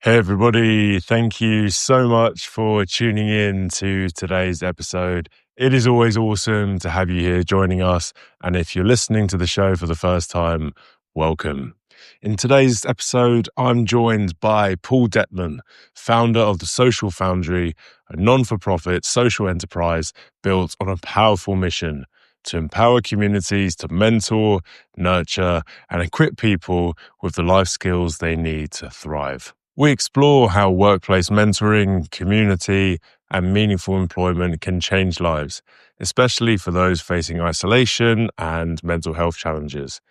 Hey, everybody. Thank you so much for tuning in to today's episode. It is always awesome to have you here joining us. And if you're listening to the show for the first time, welcome. In today's episode, I'm joined by Paul Dettmann, founder of the Social Foundry, a non-for-profit social enterprise built on a powerful mission to empower communities to mentor, nurture, and equip people with the life skills they need to thrive. We explore how workplace mentoring, community, and meaningful employment can change lives, especially for those facing isolation and mental health challenges.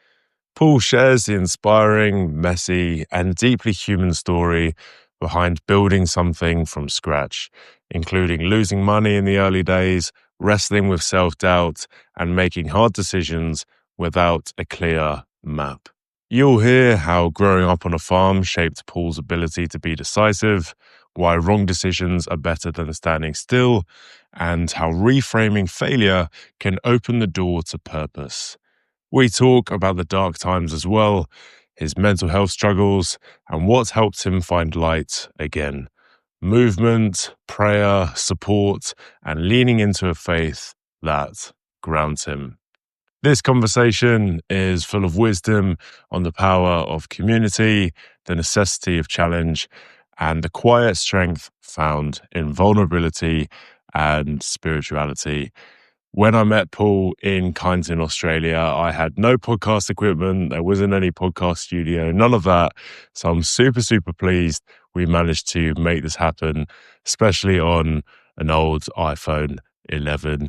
Paul shares the inspiring, messy, and deeply human story behind building something from scratch, including losing money in the early days, wrestling with self-doubt, and making hard decisions without a clear map. You'll hear how growing up on a farm shaped Paul's ability to be decisive, why wrong decisions are better than standing still, and how reframing failure can open the door to purpose. We talk about the dark times as well, his mental health struggles, and what helped him find light again. Movement, prayer, support, and leaning into a faith that grounds him. This conversation is full of wisdom on the power of community, the necessity of challenge, and the quiet strength found in vulnerability and spirituality. When I met Paul in Kyneton, Australia, I had no podcast equipment. There wasn't any podcast studio, none of that. So I'm super, super pleased we managed to make this happen, especially on an old iPhone 11.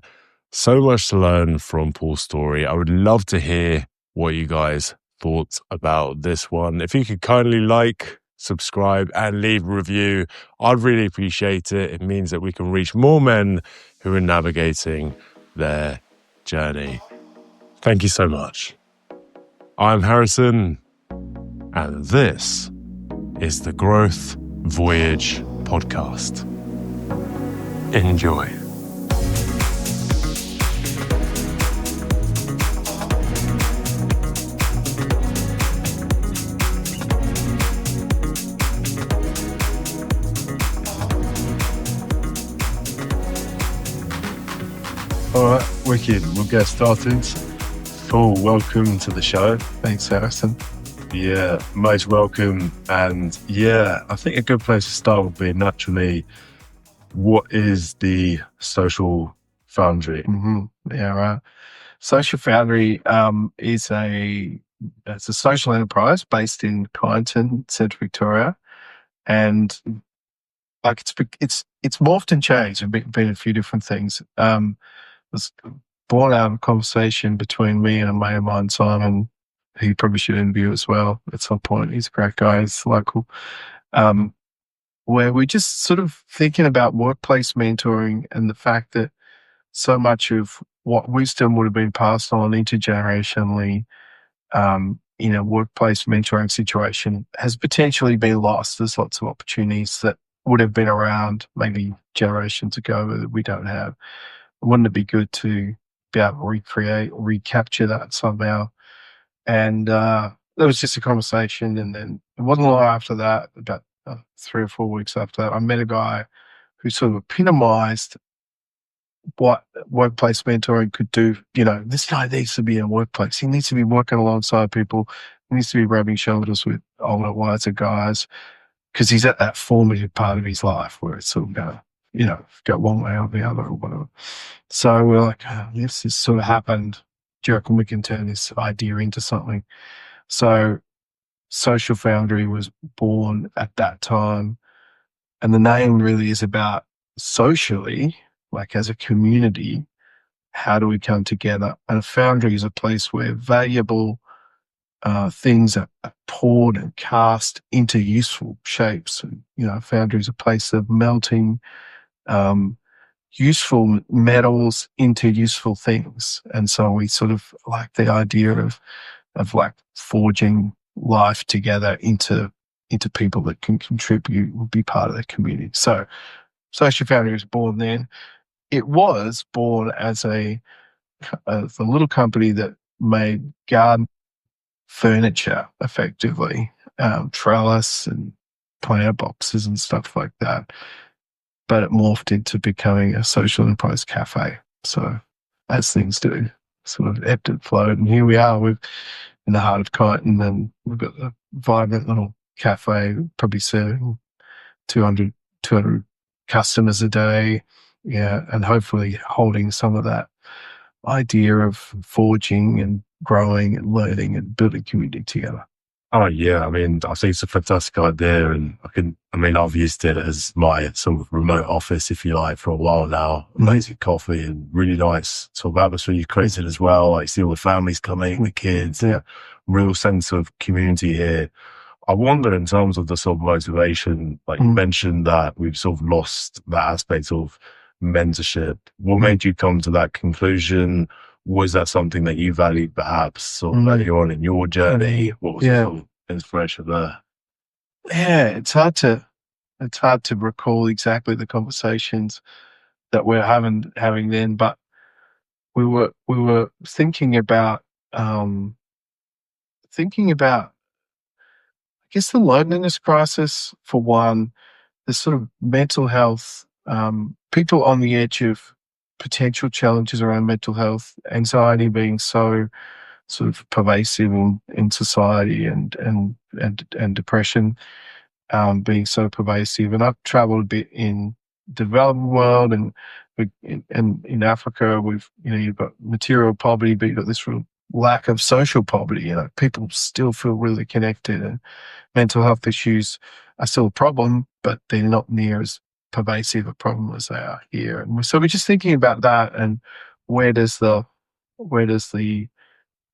So much to learn from Paul's story. I would love to hear what you guys thought about this one. If you could kindly like, subscribe, and leave a review, I'd really appreciate it. It means that we can reach more men who are navigating their journey. Thank you so much. I'm Harrison, and this is the Growth Voyage podcast. Enjoy. All right, wicked. We'll get started. Paul, welcome to the show. Thanks, Harrison. Yeah, most welcome. And yeah, I think a good place to start would be naturally, what is the Social Foundry? Yeah, right. Social Foundry is it's a social enterprise based in Kyneton, Central Victoria, and like it's morphed and changed. It's been a few different things. It was born out of a conversation between me and a mate of mine, Simon, who you probably should interview as well at some point. He's a great guy. He's local. Where we're just sort of thinking about workplace mentoring and the fact that so much of what wisdom would have been passed on intergenerationally in a workplace mentoring situation has potentially been lost. There's lots of opportunities that would have been around maybe generations ago that we don't have. Wouldn't it be good to be able to recapture that somehow? And there was just a conversation, and then it wasn't long after that, about 3 or 4 weeks after that, I met a guy who sort of epitomized what workplace mentoring could do. You know, this guy needs to be in a workplace. He needs to be working alongside people. He needs to be rubbing shoulders with older, wiser guys, because he's at that formative part of his life where it's sort of go one way or the other or whatever. So we're like, this has sort of happened. Do you reckon we can turn this idea into something? So Social Foundry was born at that time. And the name really is about socially, like as a community, how do we come together? And a foundry is a place where valuable things are poured and cast into useful shapes. And, a foundry is a place of melting useful metals into useful things. And so we sort of like the idea of like forging life together into people that can contribute, will be part of the community. So Social Foundry was born then. It was born as a little company that made garden furniture effectively, trellis and planter boxes and stuff like that. But it morphed into becoming a social enterprise cafe. So as things do, sort of ebbed and flowed. And here we are, we're in the heart of Kyneton, and we've got a vibrant little cafe, probably serving 200 customers a day. Yeah, and hopefully holding some of that idea of forging and growing and learning and building community together. Oh yeah, I mean, I think it's a fantastic idea, and I've used it as my sort of remote office, if you like, for a while now. Amazing coffee and really nice sort of atmosphere you created as well. Like, see all the families coming, the kids, real sense of community here. I wonder, in terms of the sort of motivation, like you mentioned that we've sort of lost that aspect of mentorship. What made you come to that conclusion? Was that something that you valued perhaps sort of early on in your journey? What was the sort of inspiration there? Yeah, it's hard to recall exactly the conversations that we're having then, but we were thinking about I guess the loneliness crisis for one, the sort of mental health, people on the edge of potential challenges around mental health, anxiety being so sort of pervasive in society, and depression being so pervasive. And I've traveled a bit in the developing world, and in Africa, you've got material poverty, but you've got this real lack of social poverty. People still feel really connected, and mental health issues are still a problem, but they're not near as pervasive a problem as they are here. And so we're just thinking about that, and where does the where does the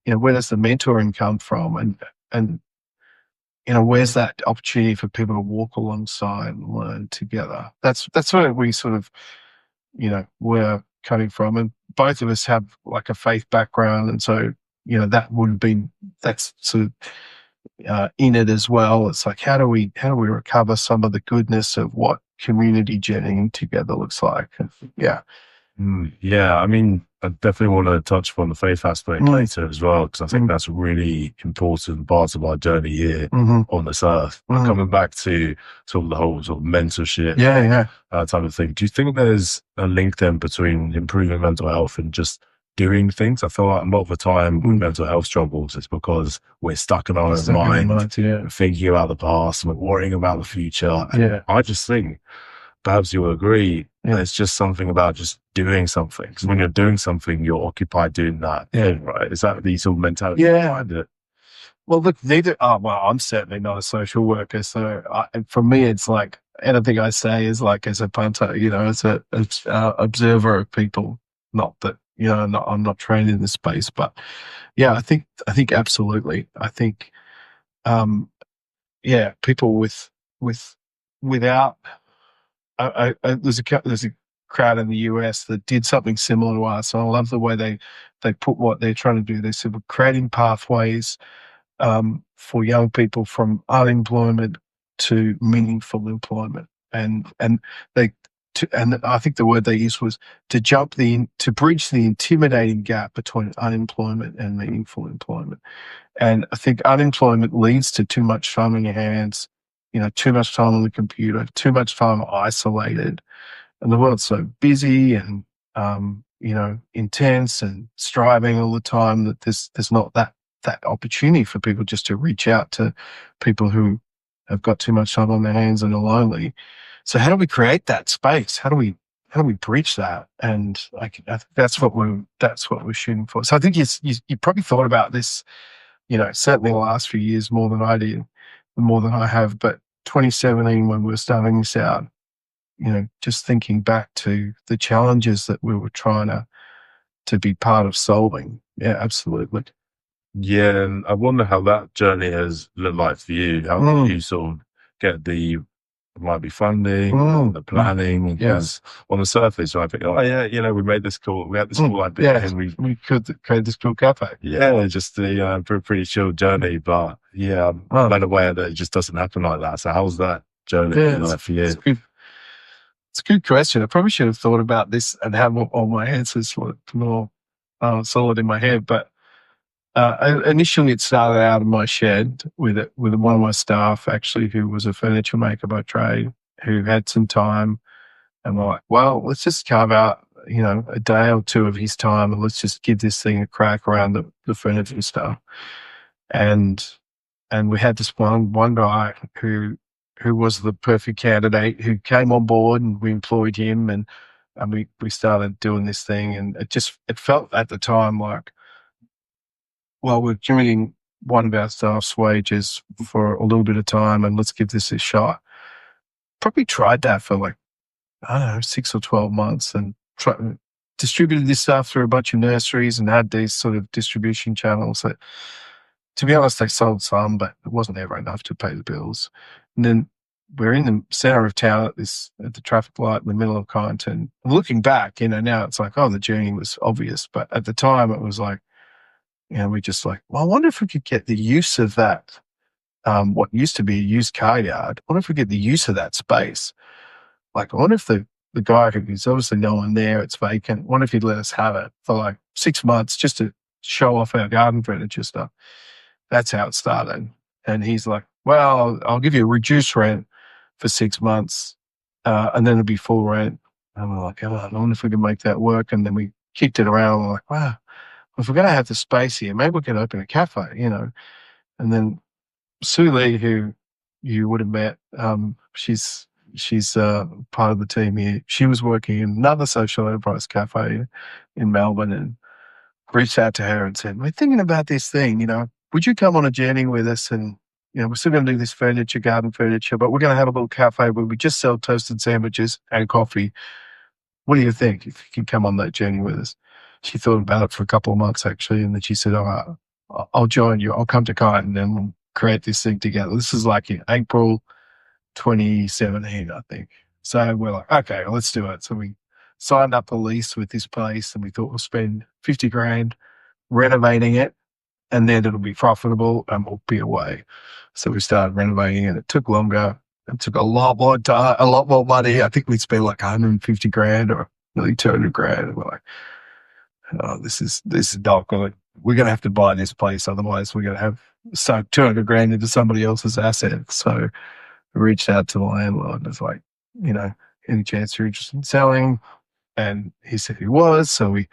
where does the mentoring come from, and where's that opportunity for people to walk alongside and learn together? That's where we sort of were coming from, and both of us have like a faith background, and so that's sort of in it as well. It's like, how do we recover some of the goodness of what community journeying together looks like? Yeah. Yeah, I mean, I definitely want to touch upon the faith aspect later as well, because I think that's a really important part of our journey here on this earth. Coming back to sort of the whole sort of mentorship type of thing, do you think there's a link then between improving mental health and just doing things? I feel like a lot of the time with mental health struggles, it's because we're stuck in our own mind, thinking about the past, and we're worrying about the future. And I just think, perhaps you'll agree, it's just something about just doing something. Because when you're doing something, you're occupied doing that thing, right? Is that the sort of mentality behind it? Well, look, I'm certainly not a social worker. So for me, it's like anything I say is like as a punter, as an observer of people. Not that, I'm not trained in this space, but yeah, I think absolutely. I think, people without, there's a crowd in the US that did something similar to us. And I love the way they put what they're trying to do. They said, we're creating pathways for young people from unemployment to meaningful employment. And I think the word they used was to bridge the intimidating gap between unemployment and meaningful employment. And I think unemployment leads to too much time in your hands, too much time on the computer, too much time isolated. And the world's so busy and, intense and striving all the time that there's not that opportunity for people just to reach out to people who have got too much time on their hands and are lonely. So how do we create that space? How do we bridge that? And I think that's what we're shooting for. So I think you probably thought about this, certainly the last few years more than I did, more than I have. But 2017, when we were starting this out, just thinking back to the challenges that we were trying to be part of solving. Yeah, absolutely. Yeah, and I wonder how that journey has looked like for you. How do you sort of get might be funding, the planning? Because on the surface, I think, we had this cool idea, and we could create this cool cafe. Yeah, just the pretty chill journey. But I'm well aware that it just doesn't happen like that. So how's that journey like for you? It's a good question. I probably should have thought about this and have all my answers more solid in my head. But Initially, it started out in my shed with one of my staff, actually, who was a furniture maker by trade, who had some time, and we're like, well, let's just carve out, a day or two of his time, and let's just give this thing a crack around the furniture stuff. And we had this one guy who was the perfect candidate, who came on board, and we employed him, and we started doing this thing, and it felt at the time like, well, we're committing one of our staff's wages for a little bit of time, and let's give this a shot. Probably tried that for like, I don't know, 6 or 12 months, and distributed this stuff through a bunch of nurseries and had these sort of distribution channels that, to be honest, they sold some, but it wasn't ever enough to pay the bills. And then we're in the center of town at the traffic light in the middle of Kyneton. And looking back, now it's like, oh, the journey was obvious. But at the time it was like, we just like, well, I wonder if we could get the use of that, what used to be a used car yard. I wonder if we get the use of that space. Like, I wonder if the guy who's obviously no one there, it's vacant, I wonder if he'd let us have it for like 6 months just to show off our garden furniture stuff. That's how it started. And he's like, well, I'll give you a reduced rent for 6 months, and then it'll be full rent. And we're like, oh, I wonder if we can make that work. And then we kicked it around. We're like, wow, if we're going to have the space here, maybe we can open a cafe, And then Sue Lee, who you would have met, she's part of the team here. She was working in another social enterprise cafe in Melbourne, and reached out to her and said, we're thinking about this thing, would you come on a journey with us? And, we're still going to do this furniture, garden furniture, but we're going to have a little cafe where we just sell toasted sandwiches and coffee. What do you think if you can come on that journey with us? She thought about it for a couple of months, actually, and then she said, all right, I'll join you. I'll come to Kyneton and we'll create this thing together. This is like in April 2017, I think. So we're like, okay, well, let's do it. So we signed up a lease with this place, and we thought we'll spend 50 grand renovating it, and then it'll be profitable and we'll be away. So we started renovating it. It took longer. It took a lot more time, a lot more money. I think we spent like 150 grand or nearly 200 grand. And we're like, oh, this is not good. We're going to have to buy this place. Otherwise we're going to have sunk 200 grand into somebody else's asset. So we reached out to the landlord and was like, any chance you're interested in selling? And he said he was. So we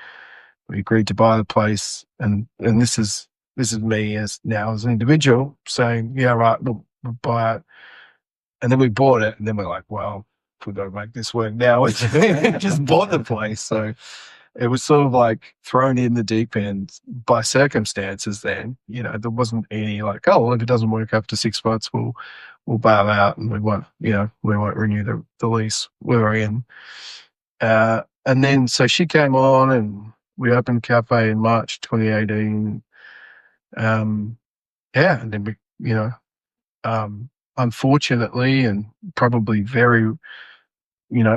agreed to buy the place. And this is me as an individual saying, yeah, right, we'll buy it. And then we bought it, and then we're like, well, we've got to make this work now. We just bought the place. So it was sort of like thrown in the deep end by circumstances then. There wasn't any like, oh, well, if it doesn't work after 6 months, we'll bail out and we won't renew the lease we're in. And then so she came on, and we opened a cafe in March 2018. And then we, unfortunately, and probably very,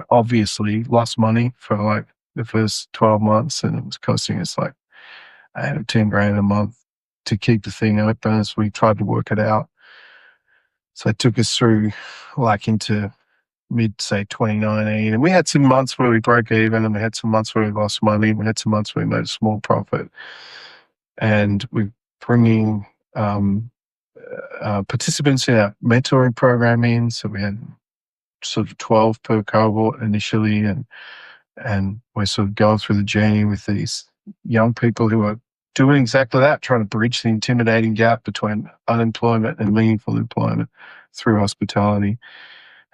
obviously lost money for like the first 12 months, and it was costing us like 8 or 10 grand a month to keep the thing open as we tried to work it out. So it took us through like into mid, say, 2019. And we had some months where we broke even, and we had some months where we lost money, and we had some months where we made a small profit. And we're bringing participants in our mentoring program in. So we had sort of 12 per cohort initially, and we're sort of going through the journey with these young people who are doing exactly that, trying to bridge the intimidating gap between unemployment and meaningful employment through hospitality.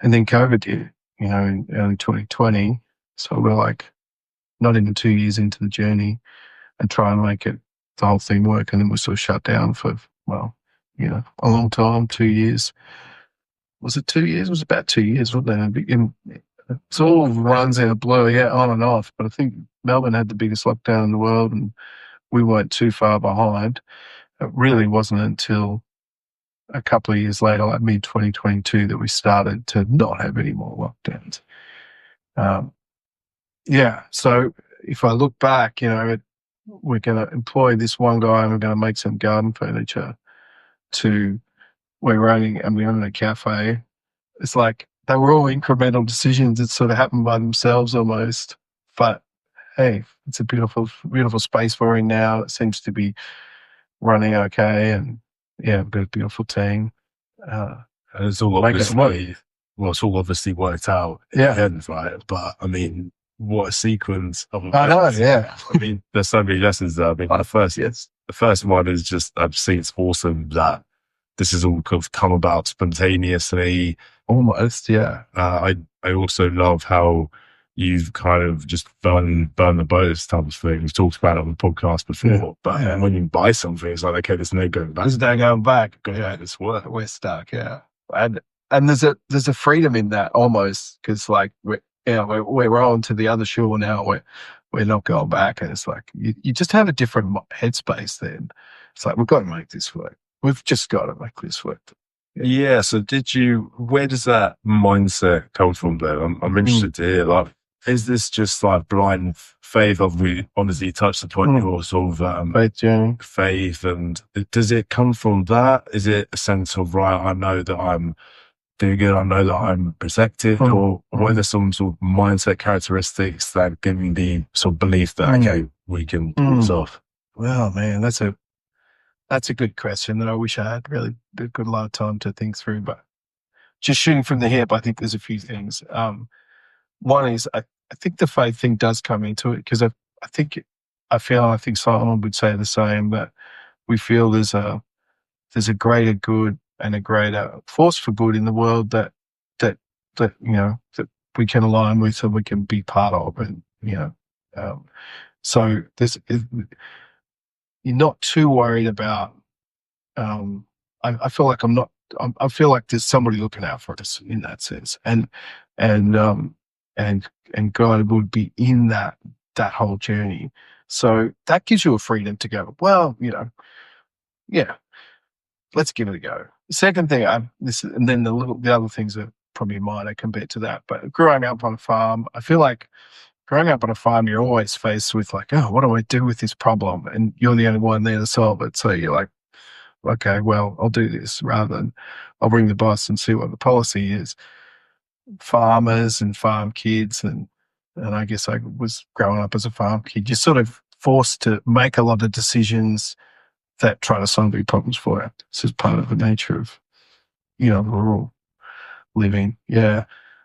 And then COVID hit, in early 2020. So we're like not even 2 years into the journey and try and make the whole thing work. And then we're sort of shut down for, a long time, 2 years. Was it 2 years? It was about 2 years, wasn't it? It all runs in a blur, on and off. But I think Melbourne had the biggest lockdown in the world, and we weren't too far behind. It really wasn't until a couple of years later, like mid-2022, that we started to not have any more lockdowns. So if I look back, we're going to employ this one guy and we're going to make some garden furniture we own a cafe. It's like they were all incremental decisions that sort of happened by themselves almost. But hey, it's a beautiful, beautiful space we're in now. It seems to be running okay, and yeah, got a beautiful team. And it's all Make it work. obviously, well, it's all obviously worked out in Yeah. the end, right? But I mean, what a sequence of I know, events. yeah. I mean, there's so many lessons there. I mean, the first one is just, I've seen it's awesome that this has all kind of come about spontaneously. Almost, yeah. I also love how you've kind of just burn the boats type of thing. We've talked about it on the podcast before, Yeah. but Yeah. when you buy something, it's like, okay, there's no going back. There's no going back. Yeah, it's worth it. We're stuck, yeah. And there's a freedom in that almost, because like we're on to the other shore now. We're not going back, and it's like you just have a different headspace then. It's like we've got to make this work. We've just got to make this work. Yeah. So where does that mindset come from then? I'm interested to hear, like, is this just like blind faith? We honestly touched the point of your sort of Faith journey. faith, and does it come from that? Is it a sense of, right, I know that I'm doing good, I know that I'm protected, or what are there some sort of mindset characteristics that give me the sort of belief that, okay, we can pull this off? Well, man, that's a good question that I wish I had really got a lot of time to think through. But just shooting from the hip, I think there's a few things. One is I think the faith thing does come into it, because I think Solomon would say the same, that we feel there's a greater good and a greater force for good in the world that that we can align with, and we can be part of, and so you're not too worried about. I feel like I feel like there's somebody looking out for us in that sense, and God would be in that whole journey. So that gives you a freedom to go, well, yeah, let's give it a go. The second thing, and then the other things are probably minor compared to that, but growing up on a farm, I feel like growing up on a farm, you're always faced with like, oh, what do I do with this problem? And you're the only one there to solve it. So you're like, okay, well, I'll do this, rather than I'll bring the boss and see what the policy is. Farmers and farm kids, and I guess I was growing up as a farm kid, you're sort of forced to make a lot of decisions that try to solve your problems for you. This is part of the nature of, rural living. Yeah.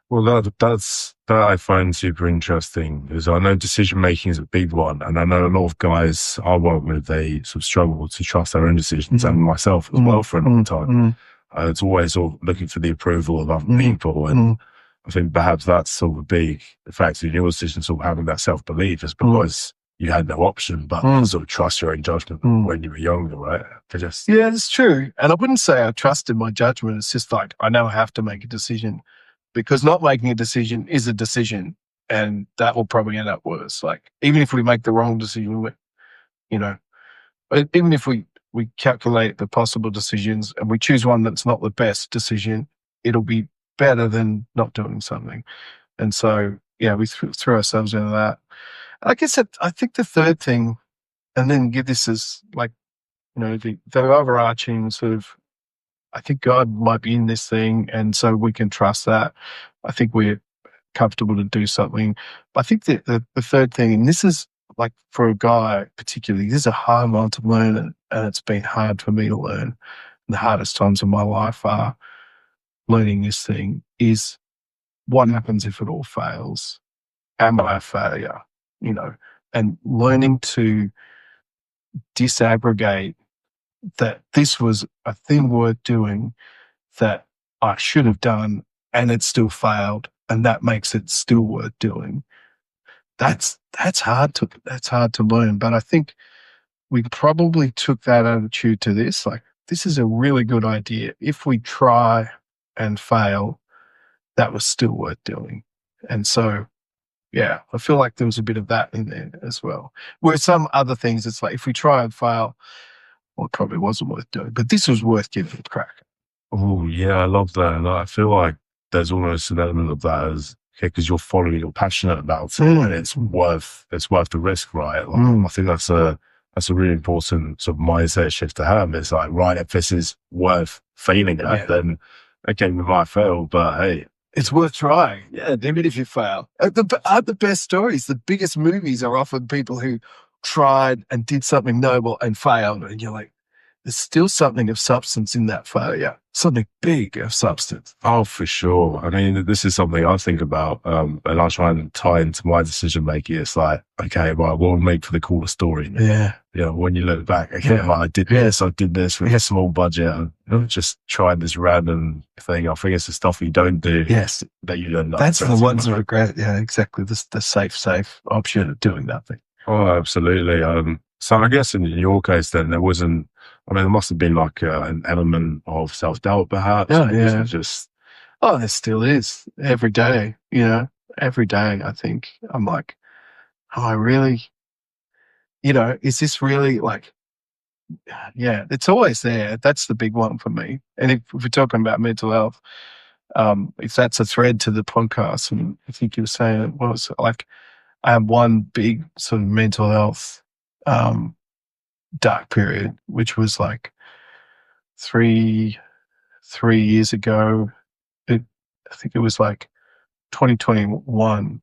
Well, that I find super interesting, because I know decision making is a big one, and I know a lot of guys I work with, they sort of struggle to trust their own decisions, and myself as well for a long time. It's always sort of looking for the approval of other people, and I think perhaps that's sort of a big factor in your decision, sort of having that self belief, is because you had no option but to sort of trust your own judgment when you were younger, right? Yeah, it's true, and I wouldn't say I trusted my judgment. It's just like I now have to make a decision, because not making a decision is a decision, and that will probably end up worse. Like, even if we make the wrong decision, even if we calculate the possible decisions and we choose one that's not the best decision, it'll be better than not doing something. And so, yeah, we threw ourselves into that. I guess I think the third thing, and then give this as like, the overarching sort of, I think God might be in this thing, and so we can trust that. I think we're comfortable to do something. But I think that the third thing, and this is like for a guy particularly, this is a hard one to learn, and it's been hard for me to learn. And the hardest times of my life are learning this thing, is what happens if it all fails? Am I a failure? And learning to disaggregate that this was a thing worth doing that I should have done, and it still failed, and that makes it still worth doing. That's hard to learn, but I think we probably took that attitude to this. Like, this is a really good idea. If we try and fail, that was still worth doing. And so, yeah, I feel like there was a bit of that in there as well. Where some other things, it's like, if we try and fail, well, it probably wasn't worth doing, but this was worth giving a crack. Oh, yeah, I love that. And I feel like there's almost an element of that as, okay, because you're passionate about it, and it's worth the risk, right? Like, I think that's a really important sort of mindset shift to have. It's like, right, if this is worth failing at, then okay, we might fail, but hey, it's worth trying. Yeah, even if you fail. The best stories, the biggest movies are often people who tried and did something noble and failed, and you're like, there's still something of substance in that failure, something big of substance. Oh, for sure. I mean, this is something I think about, and I try and tie into my decision making. It's like, okay, right, what will make for the cooler story? Yeah. When you look back, okay, like, I did this with a small budget. I just tried this random thing. I think it's the stuff you don't do. Yes. That you don't know. That's the ones that regret. Yeah, exactly. The safe option of doing nothing. Oh, absolutely. So I guess in your case, then there wasn't. I mean, there must have been like an element of self-doubt, perhaps. Oh, yeah. Just. Oh, there still is every day. Every day. I think I'm like, oh, I really. Is this really like? Yeah, it's always there. That's the big one for me. And if we're talking about mental health, if that's a thread to the podcast, and I think you were saying it was like, I have one big sort of mental health dark period, which was like three years ago. I think it was like 2021.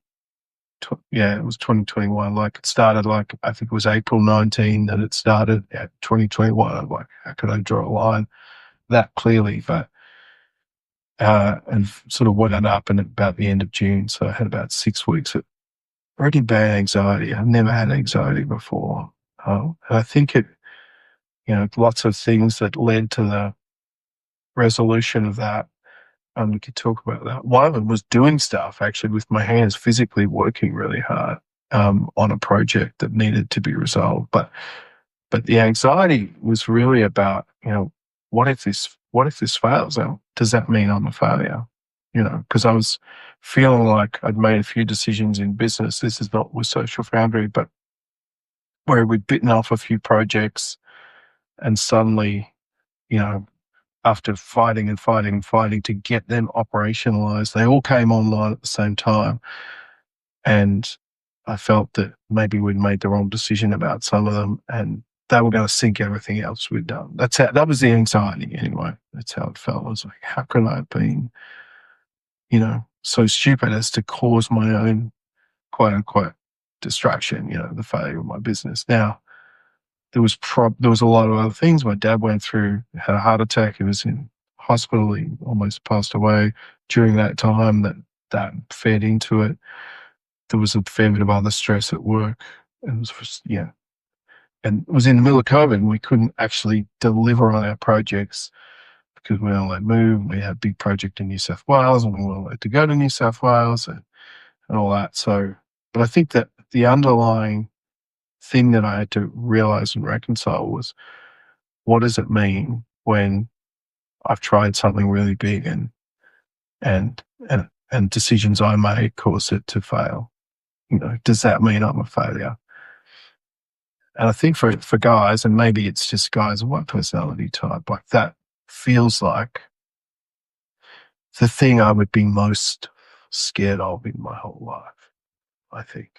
Yeah, it was 2021. Like it started like, I think it was April 19 that it started at 2021. I'm like, how could I draw a line that clearly? But and sort of went up in about the end of June. So I had about 6 weeks of pretty bad anxiety. I've never had anxiety before. And I think lots of things that led to the resolution of that. We could talk about that. One of them was doing stuff actually with my hands, physically working really hard on a project that needed to be resolved. But the anxiety was really about, what if this fails? Does that mean I'm a failure? Because I was feeling like I'd made a few decisions in business. This is not with Social Foundry, but where we'd bitten off a few projects, and suddenly, after fighting and fighting and fighting to get them operationalized, they all came online at the same time. And I felt that maybe we'd made the wrong decision about some of them, and they were going to sink everything else we'd done. That was the anxiety anyway. That's how it felt. I was like, how could I have been, so stupid as to cause my own quote unquote distraction, the failure of my business. Now, there was a lot of other things. My dad went through, had a heart attack. He was in hospital. He almost passed away during that time. That fed into it. There was a fair bit of other stress at work. It was just, and it was in the middle of COVID, and we couldn't actually deliver on our projects because we weren't allowed to move. We had a big project in New South Wales, and we weren't allowed to go to New South Wales and all that. So, but I think that the underlying thing that I had to realize and reconcile was, what does it mean when I've tried something really big and decisions I made cause it to fail? Does that mean I'm a failure? And I think for guys, and maybe it's just guys of one personality type, like that feels like the thing I would be most scared of in my whole life, I think.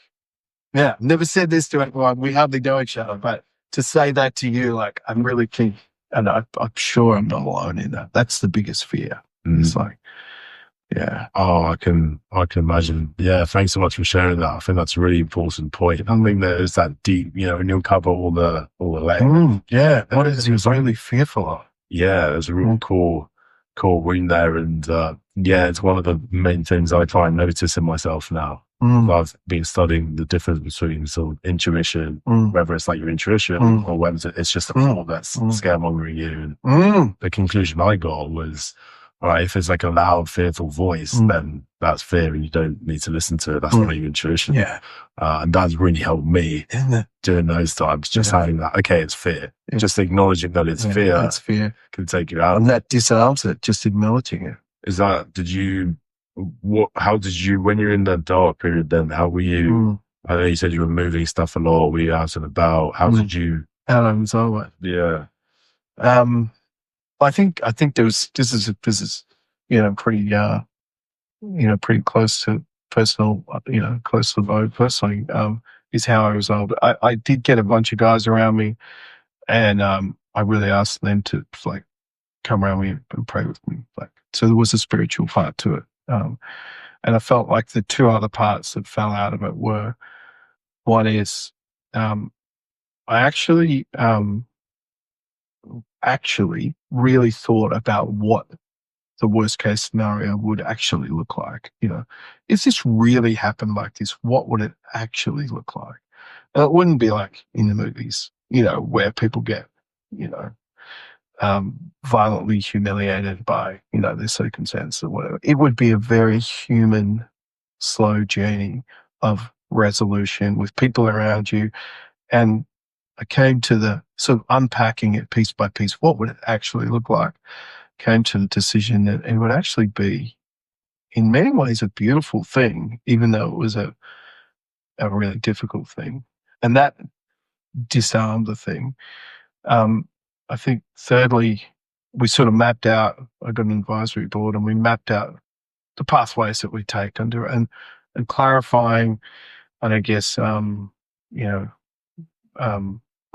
Yeah, never said this to anyone. We hardly know each other, but to say that to you, like, I'm really keen, and I'm sure I'm not alone in that. That's the biggest fear. It's like, yeah. Oh, I can imagine. Yeah, thanks so much for sharing that. I think that's a really important point. I think there's that deep, and you'll cover all the layers. Yeah, what is he was really fearful of? Yeah, there's a real core wound there, and yeah, it's one of the main things I try and notice in myself now. I've been studying the difference between sort of intuition, whether it's like your intuition or whether it's just a thought that's scaremongering you. And the conclusion I got was, all right, if it's like a loud, fearful voice, then that's fear and you don't need to listen to it. That's not your intuition. Yeah. And that's really helped me during those times, just having that, okay, it's fear. Just acknowledging that it's fear. That's fear. Can take you out. And that disarms it, just acknowledging it. Is that, how did you, when you're in that dark period then, how were you, I know you said you were moving stuff a lot, were you out and about? How did you? How did I resolve it? Yeah. I think this is pretty pretty close to personal, close to the bone personally, is how I resolved it. I did get a bunch of guys around me, and I really asked them to like come around me and pray with me. Like, so there was a spiritual part to it. And I felt like the two other parts that fell out of it were, one is, I actually actually really thought about what the worst case scenario would actually look like. If this really happened like this, what would it actually look like? And it wouldn't be like in the movies, where people get, you know, violently humiliated by, their circumstances or whatever. It would be a very human, slow journey of resolution with people around you. And I came to the sort of unpacking it piece by piece. What would it actually look like? Came to the decision that it would actually be, in many ways, a beautiful thing, even though it was a really difficult thing. And that disarmed the thing. I think, thirdly, we sort of mapped out, I got an advisory board, and we mapped out the pathways that we take under and clarifying, and I guess,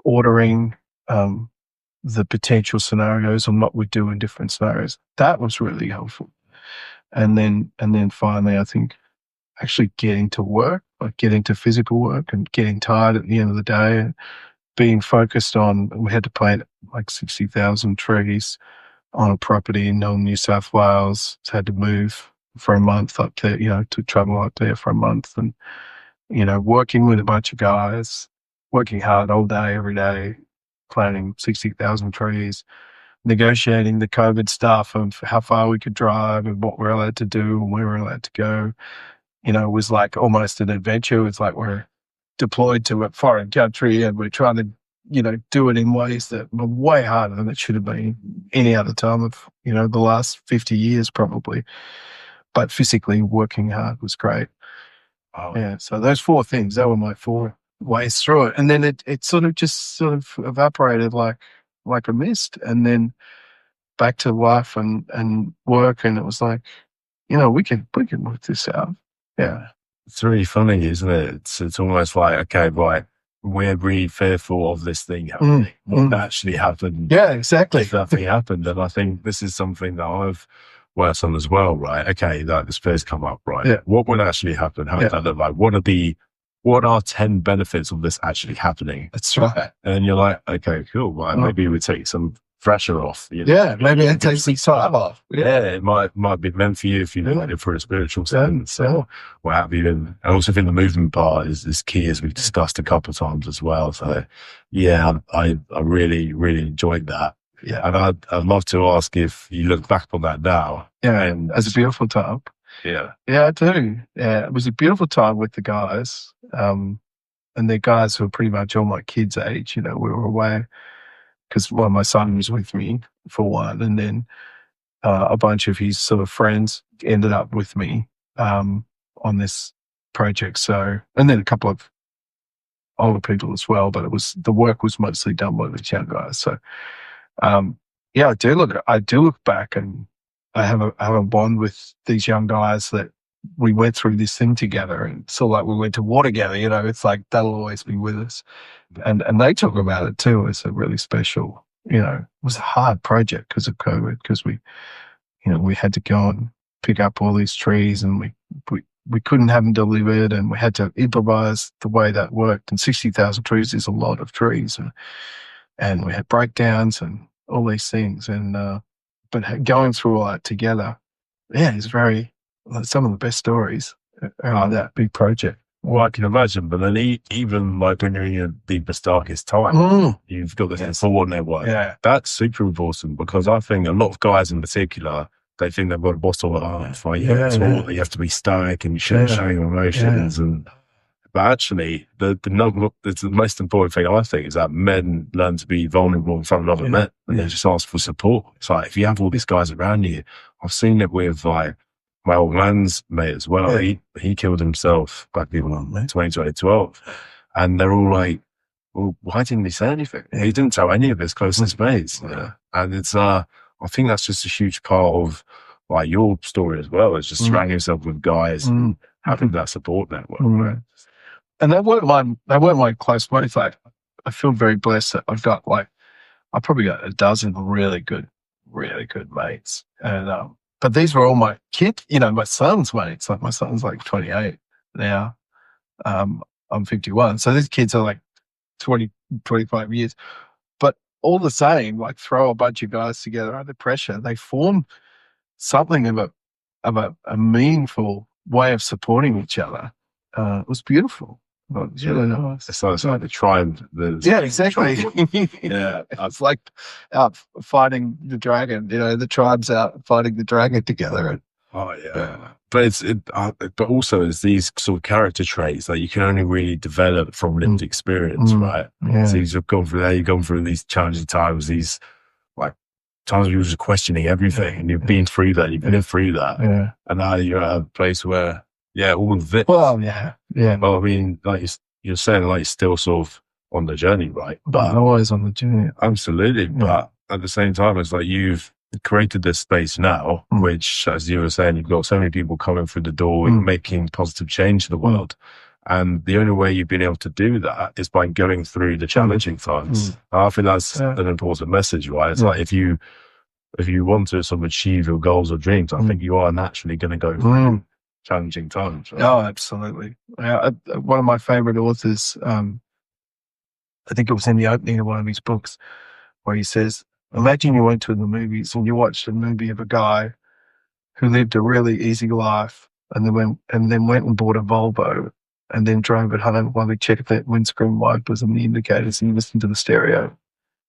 ordering the potential scenarios and what we do in different scenarios. That was really helpful. And then finally, I think actually getting to work, like getting to physical work and getting tired at the end of the day and being focused on, we had to plant like 60,000 trees on a property in New South Wales. Had to move for a month up there, to travel up there for a month and, working with a bunch of guys, working hard all day, every day, planting 60,000 trees, negotiating the COVID stuff of how far we could drive and what we're allowed to do and where we're allowed to go. It was like almost an adventure. It's like we're deployed to a foreign country and we're trying to, do it in ways that were way harder than it should have been any other time of, the last 50 years probably. But physically working hard was great. Oh, yeah. So those 4 things, that were my 4 ways through it. And then it sort of evaporated like a mist, and then back to life and work. And it was like, we can work this out. Yeah. It's really funny, isn't it? It's almost like, okay, right, we're really fearful of this thing happening. What actually happened? Yeah, exactly. If that thing happened, and I think this is something that I've worked on as well, right? Okay, like the fears come up, right? Yeah. What would actually happen? How does that look like? What are 10 benefits of this actually happening? That's right. And you're like, okay, cool. Right, maybe we take some pressure off. Yeah, maybe it takes some time off. Yeah, it might be meant for you if you need it for a spiritual sense or what have you. And I also think the movement part is key, as we've discussed a couple of times as well. So yeah, I really, really enjoyed that. Yeah. And I'd love to ask if you look back on that now. Yeah, and as a beautiful time. Yeah. Yeah, I do. Yeah, it was a beautiful time with the guys. And the guys who were pretty much all my kids' age. We were away because my son was with me for one, and then a bunch of his sort of friends ended up with me on this project. So, and then a couple of older people as well, but the work was mostly done by the young guys. So, yeah, I do look back, and I have a bond with these young guys that we went through this thing together, and sort of like we went to war together. It's like they'll always be with us, and they talk about it too. It's a really special. It was a hard project because of COVID, because we had to go and pick up all these trees, and we couldn't have them delivered, and we had to improvise the way that worked. And 60,000 trees is a lot of trees, and we had breakdowns and all these things. And but going through all that together, yeah, it's some of the best stories around that big project. Well, I can imagine, but then even like when you're in your deepest, darkest time, you've got this support network. Yeah. That's super important, because I think a lot of guys in particular, they think they've got a bottle of life. Like, you have to be stoic and you shouldn't show your emotions. But actually, the most important thing I think is that men learn to be vulnerable in front of other men, and they just ask for support. It's like, if you have all these guys around you, I've seen it with like my old man's mate as well. Yeah. He killed himself back in 2012, and they're all like, well, why didn't he say anything? He didn't tell any of his closest mates. And it's I think that's just a huge part of like your story as well, is just surrounding yourself with guys and having that support network. And they weren't my close mates. Like, I feel very blessed that I've probably got a dozen really good mates. And but these were all my kids, my son's mates. Like, my son's like 28 now. I'm 51. So these kids are like 20, 25 years. But all the same, like throw a bunch of guys together under pressure, they form something of a meaningful way of supporting each other. It was beautiful. It was really nice. It's like the tribe. Yeah, exactly. Yeah. It's like out fighting the dragon. You know, the tribes out fighting the dragon together. Oh yeah. But also it's these sort of character traits that you can only really develop from lived experience, right? Yeah. So you've gone through there, you've gone through these challenging times, these like times where you're just questioning everything, and you've been through that, you've lived through that, and now you're at a place where, all of it. Well, yeah. Well, I mean, like you're saying, like you're still sort of on the journey, right? But always on the journey. Absolutely, but at the same time, it's like you've created this space now, which, as you were saying, you've got so many people coming through the door, making positive change to the world. And the only way you've been able to do that is by going through the challenging times. I think that's an important message, right? It's like if you want to sort of achieve your goals or dreams, I think you are naturally going to go through challenging times. Right? Oh, absolutely. One of my favorite authors, I think it was in the opening of one of his books, where he says, imagine you went to the movies and you watched a movie of a guy who lived a really easy life and then went and bought a Volvo and then drove it home while he checked the windscreen wipers and the indicators and listened to the stereo.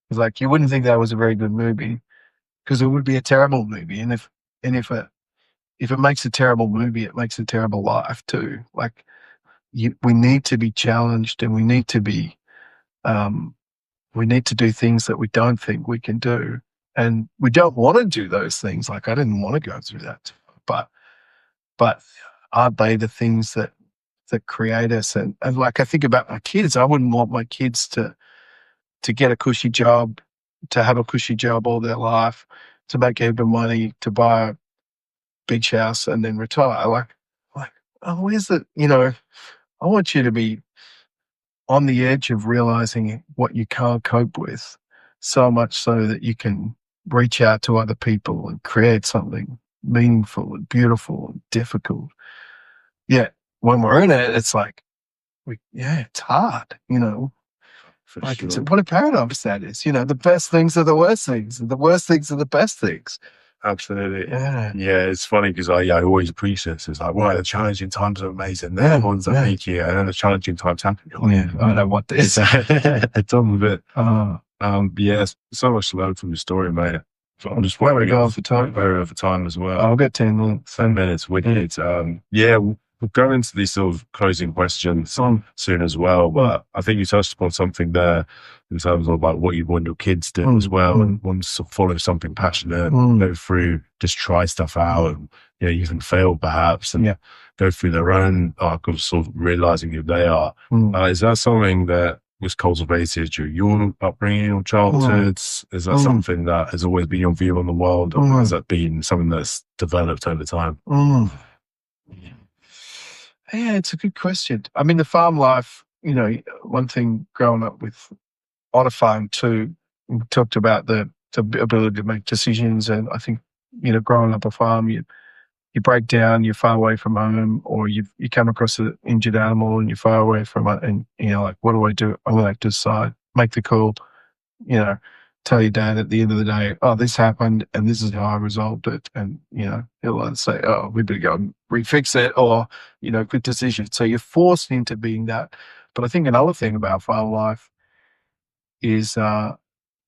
It's like, you wouldn't think that was a very good movie because it would be a terrible movie. And if it makes a terrible movie, it makes a terrible life too. Like we need to be challenged, and we need to do things that we don't think we can do. And we don't want to do those things. Like I didn't want to go through that, but aren't they the things that create us? And like I think about my kids, I wouldn't want my kids to get a cushy job, to have a cushy job all their life, to make even money, to buy a beach house and then retire. Like, oh, where's the, I want you to be on the edge of realizing what you can't cope with, so much so that you can reach out to other people and create something meaningful and beautiful and difficult. Yeah, when we're in it, it's like, it's hard, what a paradox that is. The best things are the worst things, and the worst things are the best things. Absolutely. Yeah, it's funny because I always appreciate this. It's like, well, the challenging times are amazing. They're the ones that make you, and then the challenging times happen. I know what this is. It's on a bit. Yes, so much to learn from your story, mate. But I'm just where we go for time. Very over time as well. I'll get 10 minutes. 10 minutes, wicked. We'll go into these sort of closing questions soon as well. But I think you touched upon something there in terms of like what you want your kids to do as well, and want to follow something passionate, go through, just try stuff out, and even fail perhaps, and go through their own arc of sort of realizing who they are. Is that something that was cultivated during your upbringing or childhood? Is that something that has always been your view on the world, or has that been something that's developed over time? Yeah, it's a good question. I mean, the farm life, one thing growing up on a farm too, we talked about the ability to make decisions. And I think, growing up a farm, you break down, you're far away from home, or you come across an injured animal and you're far away from it. And, like, what do I do? I'm going to decide, make the call, tell your dad at the end of the day, oh, this happened and this is how I resolved it. And, he'll either say, oh, we better go and refix it, or, good decision. So you're forced into being that. But I think another thing about farm life is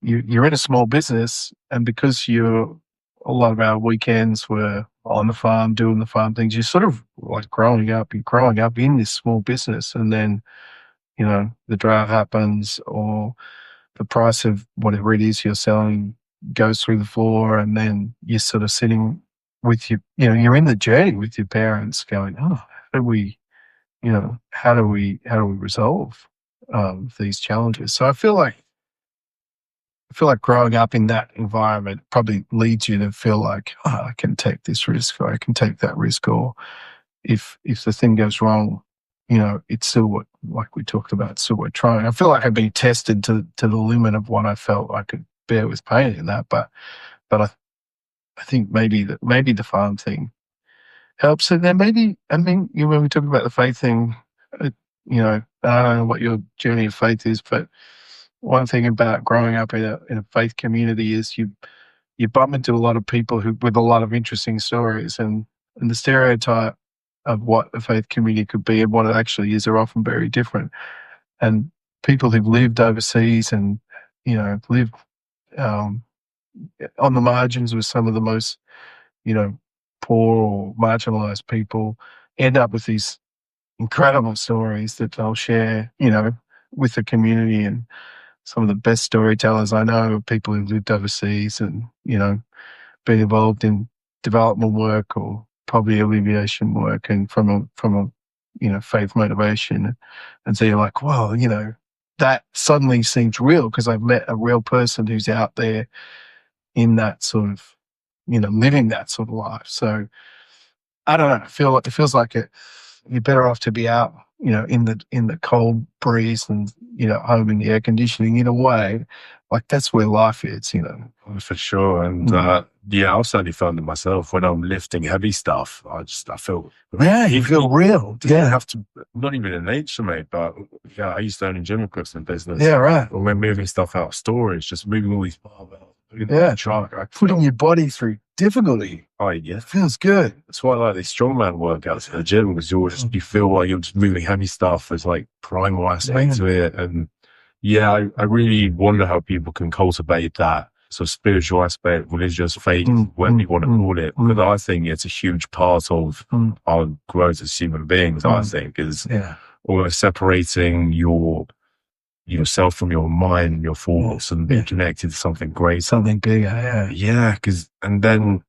you're in a small business, and because a lot of our weekends were on the farm, doing the farm things, you're sort of like growing up in this small business. And then, the drought happens, or the price of whatever it is you're selling goes through the floor, and then you're sort of sitting with you're in the journey with your parents going, oh, how do we resolve these challenges? So I feel like growing up in that environment probably leads you to feel like, oh, I can take this risk, or I can take that risk, or if the thing goes wrong, it's still like we talked about, still we're trying. I feel like I've been tested to the limit of what I felt I could bear with pain in that, but I think maybe the farm thing helps. And then maybe, I mean, when we talk about the faith thing, I don't know what your journey of faith is, but one thing about growing up in a faith community is you bump into a lot of people who with a lot of interesting stories, and the stereotype of what a faith community could be and what it actually is are often very different. And people who've lived overseas and lived um, on the margins with some of the most poor or marginalized people end up with these incredible stories that they'll share, with the community. And some of the best storytellers I know are people who've lived overseas and, been involved in development work or poverty alleviation work and from a faith motivation. And so you're like, well, that suddenly seems real because I've met a real person who's out there in that sort of, living that sort of life. So I don't know. It feels like you're better off to be out, in the cold breeze and home in the air conditioning. In a way, like that's where life is. For sure. And yeah, I've certainly found it myself when I'm lifting heavy stuff. I feel you feel real. Yeah, have to not even in nature, mate. But yeah, I used to own a gym equipment business. Yeah, right. When we're moving stuff out of storage, just moving all these barbells. Yeah, putting your body through difficulty. Oh yeah, feels good. That's why I like these strongman workouts at the gym because you feel like you're just moving heavy stuff. There's like primal aspect to it, and yeah, I really wonder how people can cultivate that sort of spiritual aspect, religious faith, whatever you want to call it. Because I think it's a huge part of our growth as human beings. I think is almost separating yourself from your mind, your thoughts, and being connected to something great, something bigger. Yeah, because and then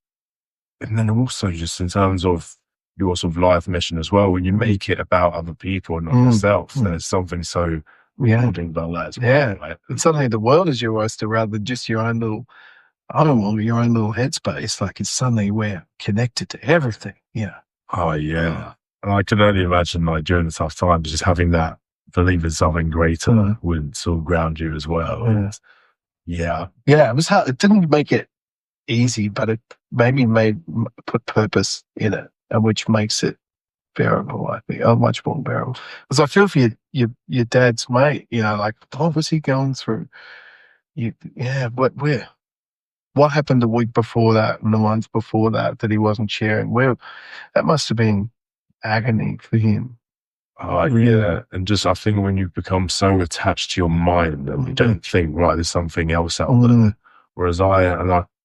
also just in terms of your sort of life mission as well, when you make it about other people and not yourself, there's something so rewarding about that as well. Right? And suddenly the world is your oyster rather than just your own little your own little headspace. Like it's suddenly we're connected to everything. Oh yeah. And I can only imagine like during the tough times, just having that believe in something greater would sort of ground you as well. Yeah. It was hard. It didn't make it easy, but it maybe put purpose in it, which makes it bearable. I think, much more bearable. Because I feel for your dad's mate. Like what was he going through? What happened the week before that and the month before that he wasn't sharing? That must have been agony for him. Yeah. And just, I think when you become so attached to your mind and you don't think, right, there's something else out there. Whereas I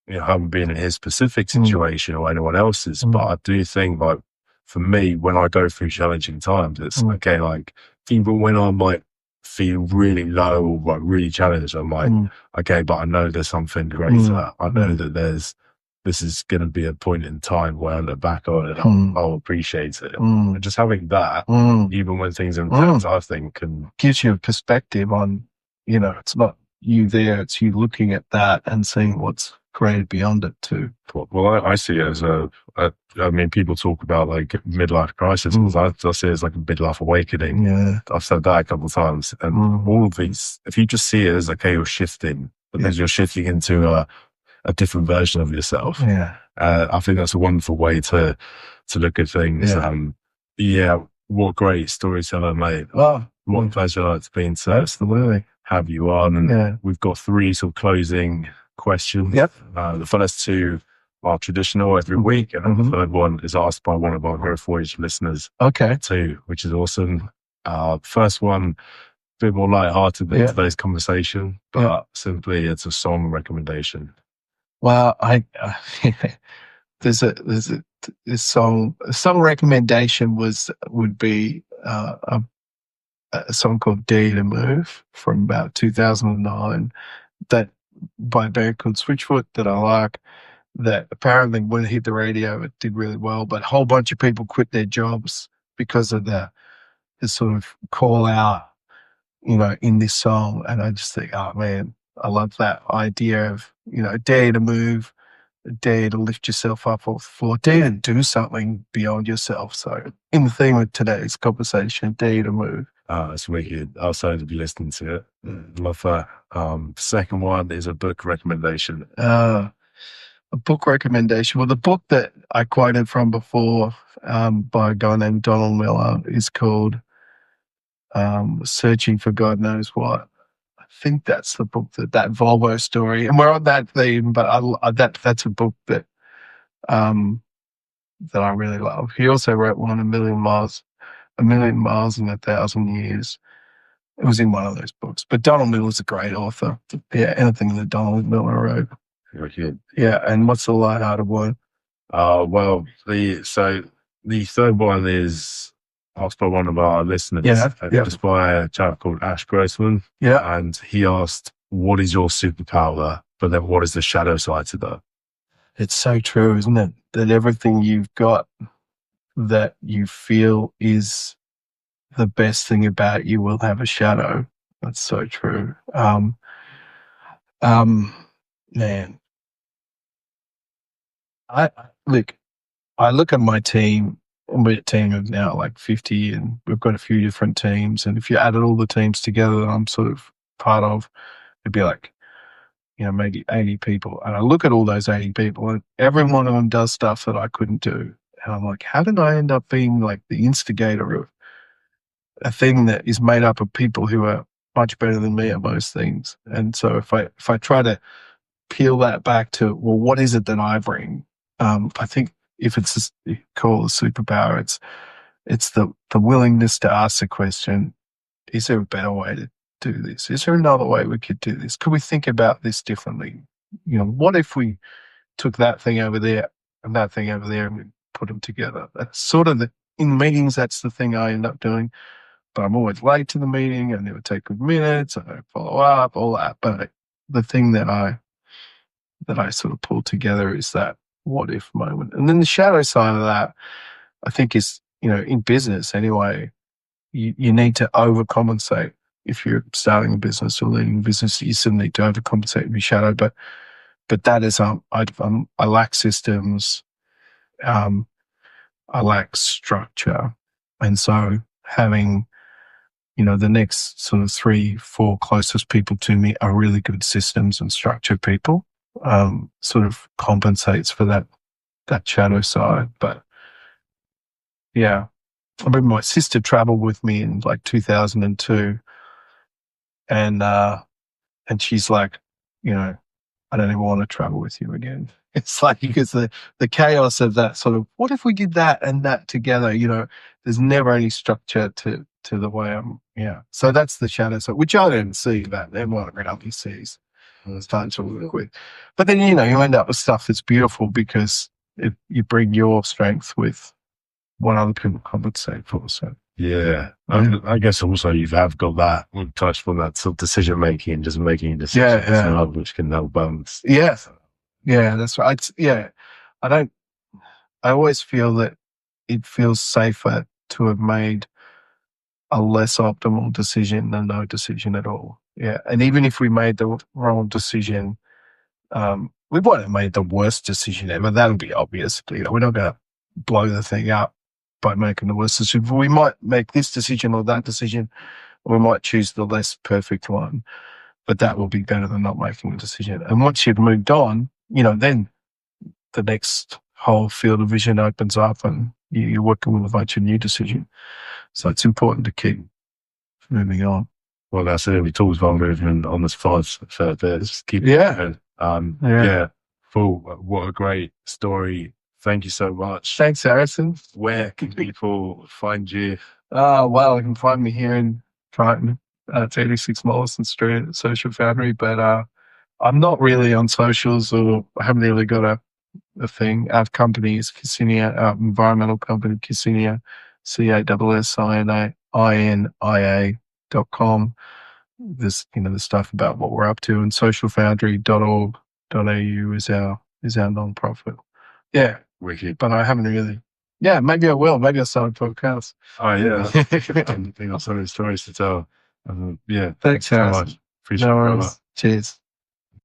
haven't been in his specific situation or anyone else's, but I do think like, for me, when I go through challenging times, it's okay, like even when I might feel really low or like really challenged, I'm like, okay, but I know there's something greater. I know that this is going to be a point in time where I look back on it and I'll appreciate it. And just having that, even when things are intense, I think gives you a perspective on, it's not you there, it's you looking at that and seeing what's created beyond it too. Well, I see it as people talk about like midlife crisis. I see it as like a midlife awakening. Yeah. I've said that a couple of times. And all of these, if you just see it as, okay, you're shifting, but then you're shifting into a different version of yourself. I think that's a wonderful way to look at things. What great storyteller, mate. Oh, what a pleasure it's been to absolutely have you on. And we've got 3 sort of closing questions. The first 2 are traditional every week, and the third one is asked by one of our Growth Voyage listeners. Okay. Too, which is awesome. First one, a bit more lighthearted than today's conversation, but simply it's a song recommendation. Well, there's a song recommendation would be a song called Dare to Move from about 2009 that by a band called Switchfoot that I like, that apparently when it hit the radio it did really well, but a whole bunch of people quit their jobs because of the sort of call out in this song. And I just think, oh man, I love that idea of dare to move, dare to lift yourself up off the floor, dare to do something beyond yourself. So in the theme of today's conversation, dare to move. It's wicked. I'll certainly be listening to it. Love that. Second one is a book recommendation. A book recommendation. Well, the book that I quoted from before by a guy named Donald Miller is called Searching for God Knows What. think that's the book, that Volvo story, and we're on that theme. But that's a book that that I really love. He also wrote one, A Million Miles in 1,000 Years. It was in one of those books. But Donald Miller's a great author. Yeah, anything that Donald Miller wrote. Wicked. Yeah, and what's the light-hearted one? Well, the third one is asked by one of our listeners. Yeah, It's by a chap called Ash Grossman. Yeah. And he asked, what is your superpower? But then what is the shadow side to that? It's so true, isn't it? That everything you've got that you feel is the best thing about you will have a shadow. That's so true. Man, I look at my team, and we're a team of now like 50, and we've got a few different teams. And if you added all the teams together that I'm sort of part of, it'd be like, maybe 80 people. And I look at all those 80 people, and every one of them does stuff that I couldn't do. And I'm like, how did I end up being like the instigator of a thing that is made up of people who are much better than me at most things? And so if I try to peel that back to, well, what is it that I bring? I think if it's called a superpower, it's the willingness to ask the question, is there a better way to do this? Is there another way we could do this? Could we think about this differently? What if we took that thing over there and that thing over there and we put them together? That's sort of in meetings, that's the thing I end up doing. But I'm always late to the meeting. I never take good minutes. I don't follow up, all that. But the thing that I sort of pull together is that what if moment. And then the shadow side of that, I think, is, in business anyway, you need to overcompensate. If you're starting a business or leading a business, you still need to overcompensate in your shadow. But that is, I lack systems. I lack structure. And so having, the next sort of 3-4 closest people to me are really good systems and structure people, sort of compensates for that shadow side. But yeah, I remember my sister traveled with me in like 2002, and she's like, I don't even want to travel with you again. It's like, because the chaos of that sort of, what if we did that and that together? There's never any structure to the way I'm. Yeah. So that's the shadow side, which I don't see that. Everyone around me sees. It's starting to work with. But then, you end up with stuff that's beautiful because you bring your strength with what other people compensate for. So. Yeah. I guess also you have got that, we've touched on that sort of decision making, just making decisions, which can help balance. Yeah. Yeah, that's right. I always feel that it feels safer to have made a less optimal decision than no decision at all. Yeah. And even if we made the wrong decision, we won't have made the worst decision ever. That'll be obvious. We're not going to blow the thing up by making the worst decision. We might make this decision or that decision, or we might choose the less perfect one, but that will be better than not making a decision. And once you've moved on, then the next whole field of vision opens up and you're working with a bunch of new decisions. So it's important to keep moving on. Well, that's it. We talked about movement on this fast. So just keep going. Cool. What a great story. Thank you so much. Thanks, Harrison. Where can people find you? Well, you can find me here in Triton. It's 86 Mollison Street at Social Foundry, but I'm not really on socials, or I haven't really got a thing. Our company is Cassinia, our environmental company, Cassinia, CASSINIA.com. There's, the stuff about what we're up to, and socialfoundry.org.au is our non-profit. Yeah. Wicked. But I haven't really. Yeah, maybe I will. Maybe I'll start a podcast. Oh, yeah. I think I've so many stories to tell. Yeah. Thanks so much. Appreciate it. Cheers.